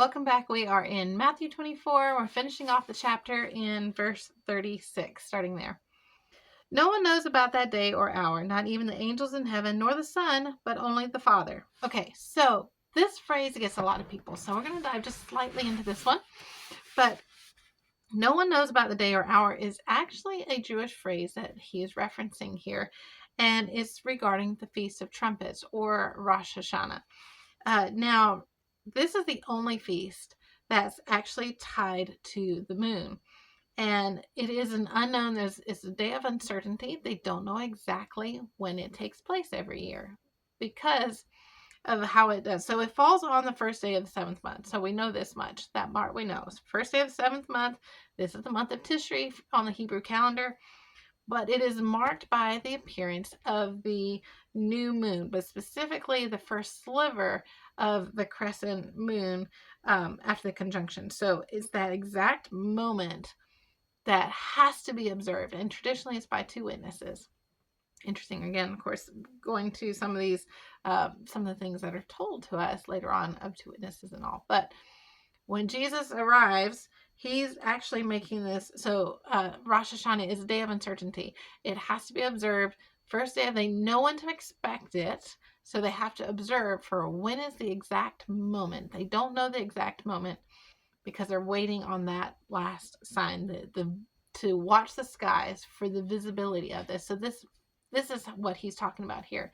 Welcome back. We are in Matthew 24. We're finishing off the chapter in verse 36, starting there. No one knows about that day or hour, not even the angels in heaven, nor the Son, but only the Father. Okay, so this phrase gets a lot of people, so we're going to dive just slightly into this one. But no one knows about the day or hour is actually a Jewish phrase that he is referencing here, and it's regarding the Feast of Trumpets, or Rosh Hashanah. Now, this is the only feast that's actually tied to the moon. And it is an unknown, it's a day of uncertainty. They don't know exactly when it takes place every year because of how it does. So it falls on the first day of the seventh month. So we know this much. That part we know. First day of the seventh month. This is the month of Tishri on the Hebrew calendar. But it is marked by the appearance of the new moon, but specifically the first sliver of the crescent moon after the conjunction. So it's that exact moment that has to be observed, and traditionally it's by two witnesses. Interesting, again, of course, going to some of these, some of the things that are told to us later on of two witnesses and all. But when Jesus arrives, he's actually making this. So Rosh Hashanah is a day of uncertainty. It has to be observed. First day, they know when to expect it. So they have to observe for when is the exact moment. They don't know the exact moment because they're waiting on that last sign, to watch the skies for the visibility of this. So this is what he's talking about here.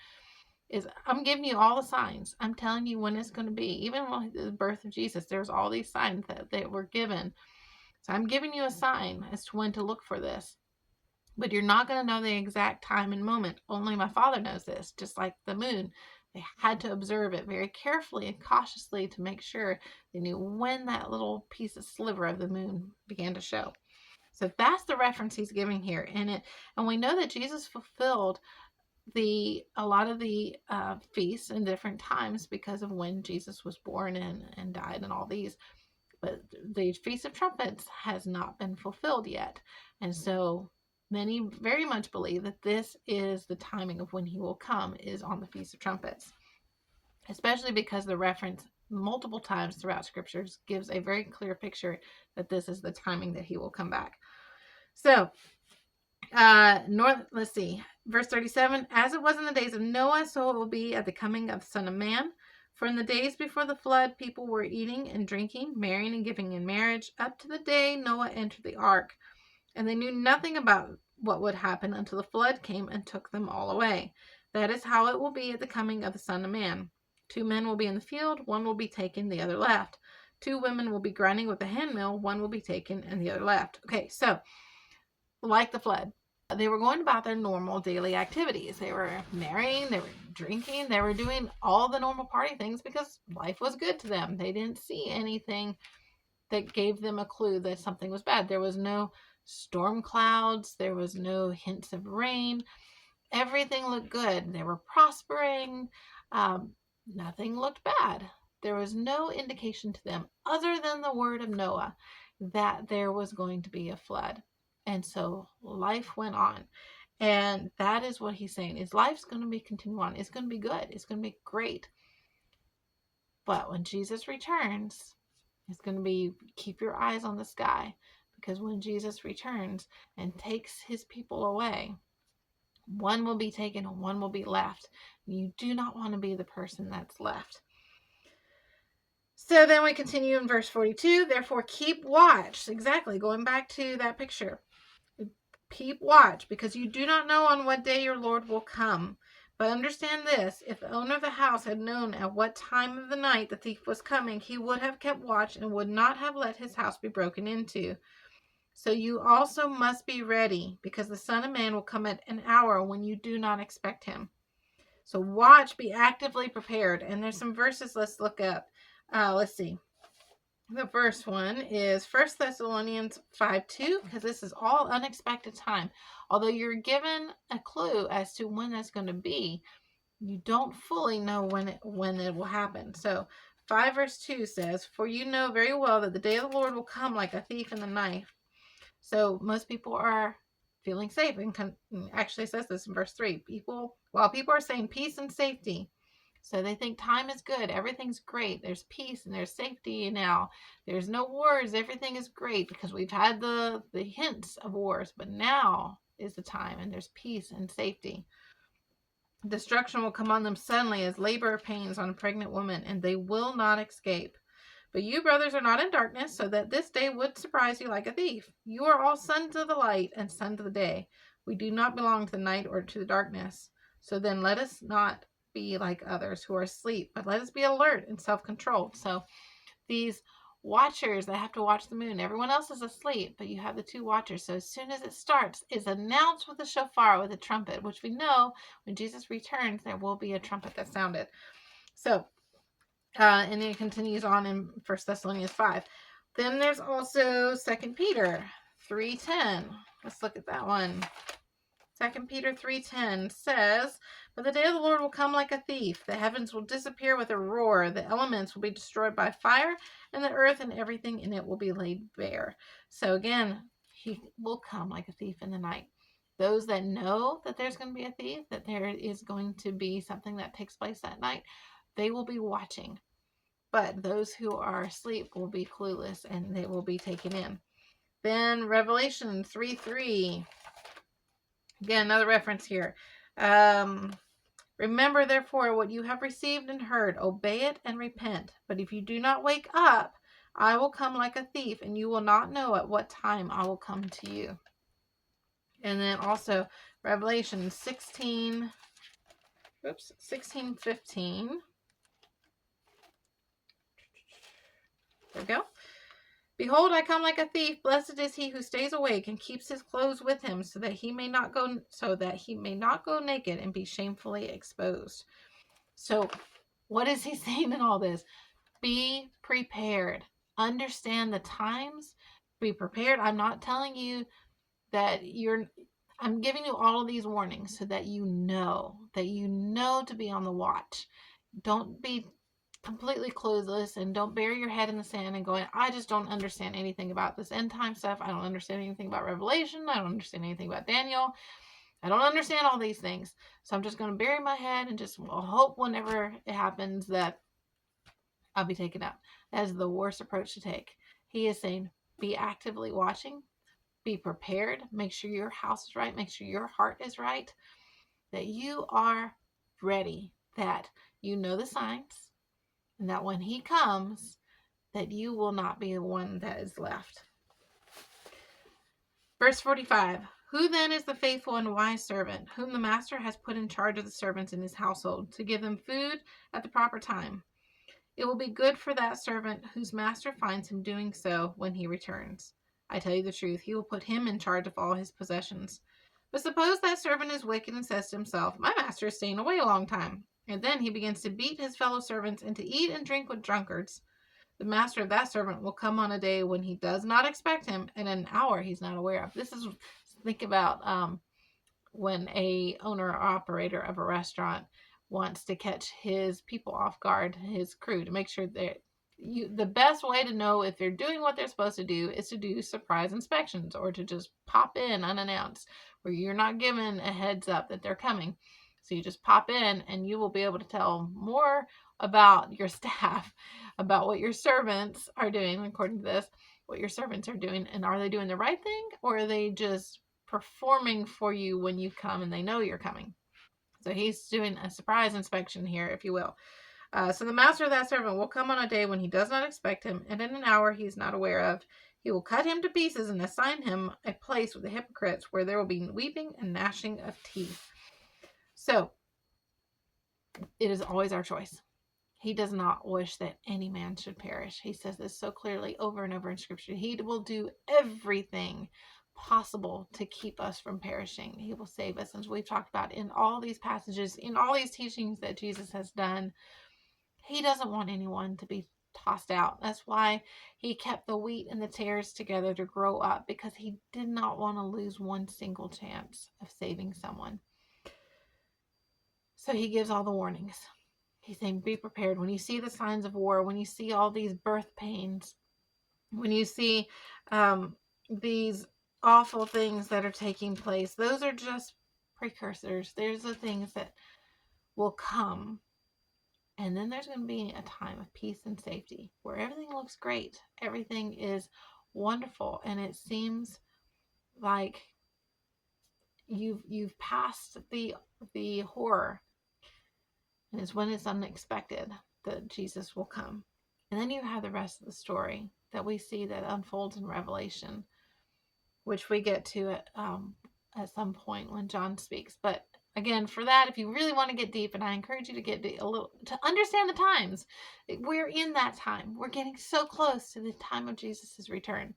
Is I'm giving you all the signs. I'm telling you when it's going to be. Even when the birth of Jesus, there's all these signs that were given. So I'm giving you a sign as to when to look for this. But you're not going to know the exact time and moment. Only my Father knows this, just like the moon. They had to observe it very carefully and cautiously to make sure they knew when that little piece of sliver of the moon began to show. So that's the reference he's giving here. And we know that Jesus fulfilled a lot of the feasts in different times because of when Jesus was born and died and all these. But the Feast of Trumpets has not been fulfilled yet. And so many very much believe that this is the timing of when he will come, is on the Feast of Trumpets, especially because the reference multiple times throughout scriptures gives a very clear picture that this is the timing that he will come back. So let's see, verse 37, as it was in the days of Noah, so it will be at the coming of the Son of Man. For in the days before the flood, people were eating and drinking, marrying and giving in marriage, up to the day Noah entered the ark. And they knew nothing about what would happen until the flood came and took them all away. That is how it will be at the coming of the Son of Man. 2 men will be in the field, one will be taken, the other left. 2 women will be grinding with a handmill, one will be taken and the other left. Okay, so like the flood, they were going about their normal daily activities. They were marrying, they were drinking, they were doing all the normal party things because life was good to them. They didn't see anything that gave them a clue that something was bad. There was no storm clouds, there was no hints of rain. Everything looked good. They were prospering. Nothing looked bad. There was no indication to them other than the word of Noah that there was going to be a flood. And so life went on. And that is what he's saying, is life's going to be continue on. It's going to be good. It's going to be great. But when Jesus returns, it's going to be, keep your eyes on the sky, because when Jesus returns and takes his people away, one will be taken and one will be left. You do not want to be the person that's left. So then we continue in verse 42. Therefore, keep watch. Exactly. Going back to that picture. Keep watch, because you do not know on what day your Lord will come. But understand this, if the owner of the house had known at what time of the night the thief was coming, he would have kept watch and would not have let his house be broken into. So you also must be ready, because the Son of Man will come at an hour when you do not expect him. So watch, be actively prepared. And there's some verses let's look up. Let's see. The first one is 1 Thessalonians 5:2, because this is all unexpected time. Although you're given a clue as to when that's going to be, you don't fully know when it will happen. So 5 verse 2 says, for you know very well that the day of the Lord will come like a thief in the night. So most people are feeling safe, and actually says this in verse 3. While people are saying peace and safety, So they think time is good. Everything's great. There's peace and there's safety now. There's no wars. Everything is great because we've had the hints of wars, but now is the time and there's peace and safety. Destruction will come on them suddenly as labor pains on a pregnant woman, and they will not escape. But you, brothers, are not in darkness, so that this day would surprise you like a thief. You are all sons of the light and sons of the day. We do not belong to the night or to the darkness. So then let us not be like others who are asleep, but let us be alert and self-controlled. So these watchers that have to watch the moon, everyone else is asleep, but you have the two watchers. So as soon as it starts, it's announced with a shofar, with a trumpet, which we know when Jesus returns, there will be a trumpet that sounded. So and then it continues on in 1 Thessalonians 5. Then there's also 2 Peter 3:10. Let's look at that one. 2 Peter 3:10 says, "But the day of the Lord will come like a thief. The heavens will disappear with a roar. The elements will be destroyed by fire, and the earth and everything in it will be laid bare." So again, he will come like a thief in the night. Those that know that there's going to be a thief, that there is going to be something that takes place that night, they will be watching. But those who are asleep will be clueless and they will be taken in. Then Revelation 3:3. Again, another reference here. Remember, therefore, what you have received and heard. Obey it and repent. But if you do not wake up, I will come like a thief, and you will not know at what time I will come to you. And then also Revelation 16:15. There we go. "Behold, I come like a thief. Blessed is he who stays awake and keeps his clothes with him, so that he may not go naked and be shamefully exposed." So, what is he saying in all this? Be prepared. Understand the times. Be prepared. I'm not telling you that I'm giving you all of these warnings so that you know to be on the watch. Don't be completely clueless and don't bury your head in the sand and going, I just don't understand anything about this end time stuff. I don't understand anything about Revelation. I don't understand anything about Daniel. I don't understand all these things. So I'm just going to bury my head and just hope whenever it happens that I'll be taken out. That is the worst approach to take. He is saying, be actively watching, be prepared, make sure your house is right, make sure your heart is right, that you are ready, that you know the signs, and that when he comes, that you will not be the one that is left. Verse 45, "Who then is the faithful and wise servant, whom the master has put in charge of the servants in his household, to give them food at the proper time? It will be good for that servant whose master finds him doing so when he returns. I tell you the truth, he will put him in charge of all his possessions. But suppose that servant is wicked and says to himself, my master is staying away a long time. And then he begins to beat his fellow servants and to eat and drink with drunkards. The master of that servant will come on a day when he does not expect him, and an hour he's not aware of." Think about when a owner or operator of a restaurant wants to catch his people off guard, his crew, to make sure that the best way to know if they're doing what they're supposed to do is to do surprise inspections or to just pop in unannounced, where you're not given a heads up that they're coming. So you just pop in and you will be able to tell more about your staff, about what your servants are doing, according to this, what your servants are doing, and are they doing the right thing, or are they just performing for you when you come and they know you're coming? So he's doing a surprise inspection here, if you will. So the master of that servant will come on a day when he does not expect him, and in an hour he is not aware of. He will cut him to pieces and assign him a place with the hypocrites, where there will be weeping and gnashing of teeth. So it is always our choice. He does not wish that any man should perish. He says this so clearly over and over in Scripture. He will do everything possible to keep us from perishing. He will save us, as we've talked about in all these passages, in all these teachings that Jesus has done. He doesn't want anyone to be tossed out. That's why he kept the wheat and the tares together to grow up, because he did not want to lose one single chance of saving someone. So he gives all the warnings. He's saying, be prepared. When you see the signs of war, when you see all these birth pains, when you see these awful things that are taking place, those are just precursors. There's the things that will come And then there's going to be a time of peace and safety where everything looks great. Everything is wonderful. And it seems like you've passed the horror. And it's when it's unexpected that Jesus will come. And then you have the rest of the story that we see that unfolds in Revelation, which we get to at some point when John speaks. But again, for that, if you really want to get deep, and I encourage you to get a little to understand the times, we're in that time. We're getting so close to the time of Jesus' return.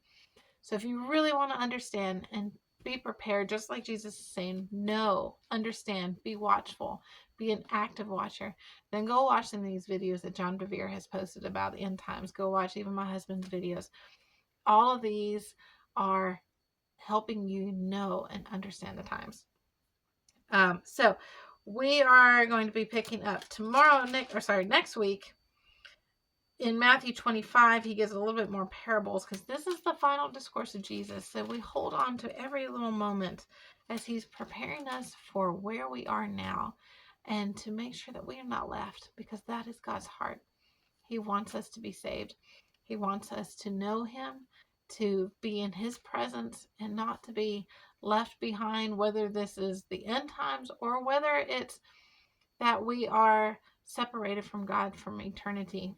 So if you really want to understand and be prepared, just like Jesus is saying, know, understand, be watchful, be an active watcher, then go watch some of these videos that John Bevere has posted about the end times. Go watch even my husband's videos. All of these are helping you know and understand the times. So we are going to be picking up next week. In Matthew 25, he gives a little bit more parables because this is the final discourse of Jesus. So we hold on to every little moment as he's preparing us for where we are now and to make sure that we are not left, because that is God's heart. He wants us to be saved. He wants us to know him, to be in his presence, and not to be left behind, whether this is the end times or whether it's that we are separated from God for eternity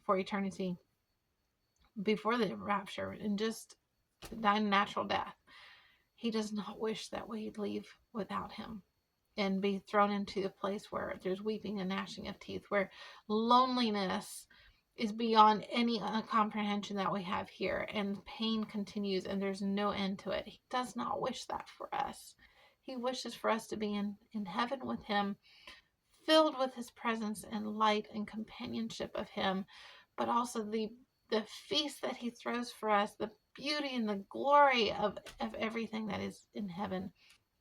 before the rapture and just die natural death. He does not wish that we leave without him and be thrown into a place where there's weeping and gnashing of teeth, where loneliness is beyond any comprehension that we have here, and pain continues and there's no end to it. He does not wish that for us. He wishes for us to be in heaven with him, filled with his presence and light and companionship of him, but also the feast that he throws for us, the beauty and the glory of everything that is in heaven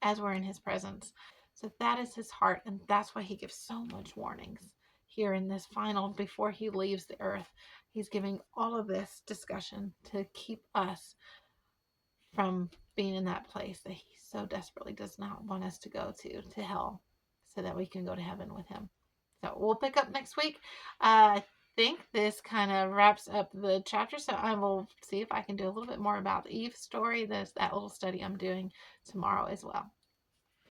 as we're in his presence. So that is his heart, and that's why he gives so much warnings here in this final, before he leaves the earth. He's giving all of this discussion to keep us from being in that place that he so desperately does not want us to go to hell, so that we can go to heaven with him. So we'll pick up next week. I think this kind of wraps up the chapter, so I will see if I can do a little bit more about the Eve story. There's that little study I'm doing tomorrow as well.